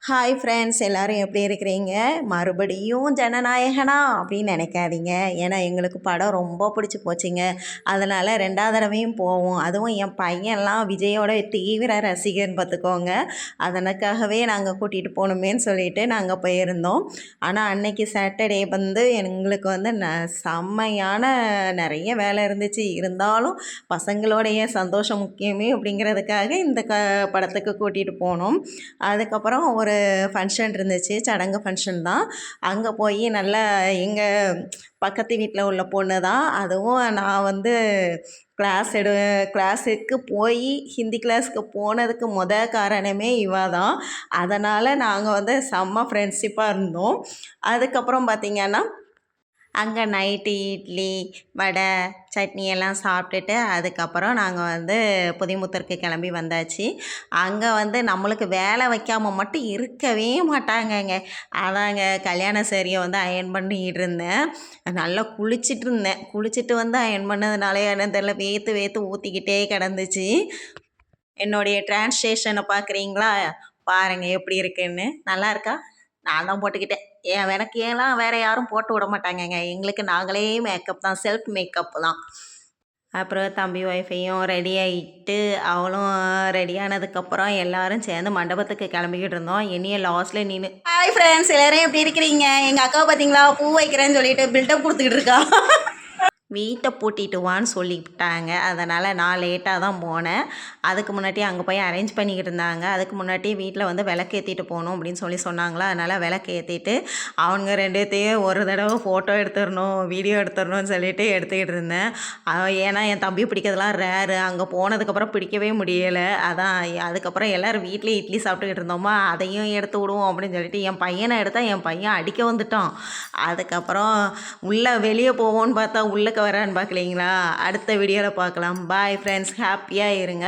Hi friends, எல்லோரும் எப்படி இருக்கிறீங்க? மறுபடியும் ஜனநாயகனா அப்படின்னு நினைக்காதீங்க. ஏன்னா எங்களுக்கு படம் ரொம்ப பிடிச்சி போச்சுங்க. அதனால் 2வது தடவையும் போவோம். அதுவும் என் பையன்லாம் விஜயோட தீவிர ரசிகர்னு பார்த்துக்கோங்க. அதனுக்காகவே நாங்கள் கூட்டிகிட்டு போகணுமேன்னு சொல்லிட்டு நாங்கள் போயிருந்தோம். ஆனால் அன்னைக்கு சாட்டர்டே வந்து எங்களுக்கு வந்து செம்மையான நிறைய வேலை இருந்துச்சு. இருந்தாலும் பசங்களுடைய சந்தோஷம் முக்கியமே அப்படிங்கிறதுக்காக இந்த படத்துக்கு கூட்டிகிட்டு போனோம். அதுக்கப்புறம் ஒரு ஃபங்க்ஷன் இருந்துச்சு, சடங்கு ஃபங்க்ஷன் தான். அங்கே போய் நல்லா எங்கள் பக்கத்து வீட்டில் உள்ள பொண்ணு தான். அதுவும் நான் வந்து கிளாஸுக்கு போய் ஹிந்தி கிளாஸுக்கு போனதுக்கு காரணமே இவ தான். அதனால் நாங்கள் வந்து செம்ம ஃப்ரெண்ட்ஷிப்பாக இருந்தோம். அதுக்கப்புறம் பார்த்திங்கன்னா அங்கே நைட்டு இட்லி, வடை, சட்னி எல்லாம் சாப்பிட்டுட்டு அதுக்கப்புறம் நாங்கள் வந்து புதிமுத்தருக்கு கிளம்பி வந்தாச்சு. அங்கே வந்து நம்மளுக்கு வேலை வைக்காமல் மட்டும் இருக்கவே மாட்டாங்கங்க. அதாங்க கல்யாண சேரியை வந்து அயர்ன் பண்ணிக்கிட்டு இருந்தேன். நல்லா குளிச்சுட்டு வந்து அயர்ன் பண்ணதுனாலே என்னன்னு தெரியல, வேர்த்து வேர்த்து ஊற்றிக்கிட்டே கிடந்துச்சு. என்னுடைய டிரான்ஸ்லேஷனை பார்க்குறீங்களா? பாருங்கள் எப்படி இருக்குன்னு. நல்லா இருக்கா? நான் தான் போட்டுக்கிட்டேன். எனக்கு ஏன்லாம் வேறு யாரும் போட்டு விட மாட்டாங்கங்க. எங்களுக்கு நாங்களே மேக்கப் தான், செல்ஃப் மேக்கப் தான். அப்புறம் தம்பி ஒய்ஃபையும் ரெடி ஆகிட்டு அவளும் ரெடி ஆனதுக்கப்புறம் எல்லோரும் சேர்ந்து மண்டபத்துக்கு கிளம்பிக்கிட்டு இருந்தோம். இனிய லாஸ்ட்டில் நின்று ஹாய் ஃப்ரெண்ட்ஸ், எல்லோரும் எப்படி இருக்கிறீங்க? எங்கள் அக்கா பார்த்தீங்களா, பூ வைக்கிறேன்னு சொல்லிட்டு பில்டப் கொடுத்துக்கிட்டு இருக்கா. வீட்டை பூட்டிட்டு வான்னு சொல்லிவிட்டாங்க. அதனால் நான் லேட்டாக தான் போனேன். அதுக்கு முன்னாடி அங்கே போய் அரேஞ்ச் பண்ணிக்கிட்டு இருந்தாங்க. அதுக்கு முன்னாடி வீட்டில் வந்து விளக்கு ஏற்றிட்டு போகணும் அப்படின்னு சொன்னாங்களா. அதனால் விளக்கு ஏற்றிட்டு அவங்க 2த்தையும் ஒரு தடவை ஃபோட்டோ எடுத்துடணும், வீடியோ எடுத்துடணும்னு சொல்லிட்டு எடுத்துக்கிட்டு இருந்தேன். ஏன்னா என் தம்பி பிடிக்கிறதுலாம் ரேரு. அங்கே போனதுக்கப்புறம் பிடிக்கவே முடியலை. அதான் அதுக்கப்புறம் எல்லோரும் வீட்லேயே இட்லி சாப்பிட்டுக்கிட்டு இருந்தோமா, அதையும் எடுத்து விடுவோம் அப்படின்னு சொல்லிட்டு என் பையனை எடுத்தால் என் பையன் அடிக்க வந்துட்டான். அதுக்கப்புறம் வெளியே போவோன்னு பார்த்தா உள்ளே வரான்னு பார்க்கலீங்களா. அடுத்த வீடியோவில் பார்க்கலாம். பாய் ஃப்ரெண்ட்ஸ், ஹாப்பியாக இருங்க.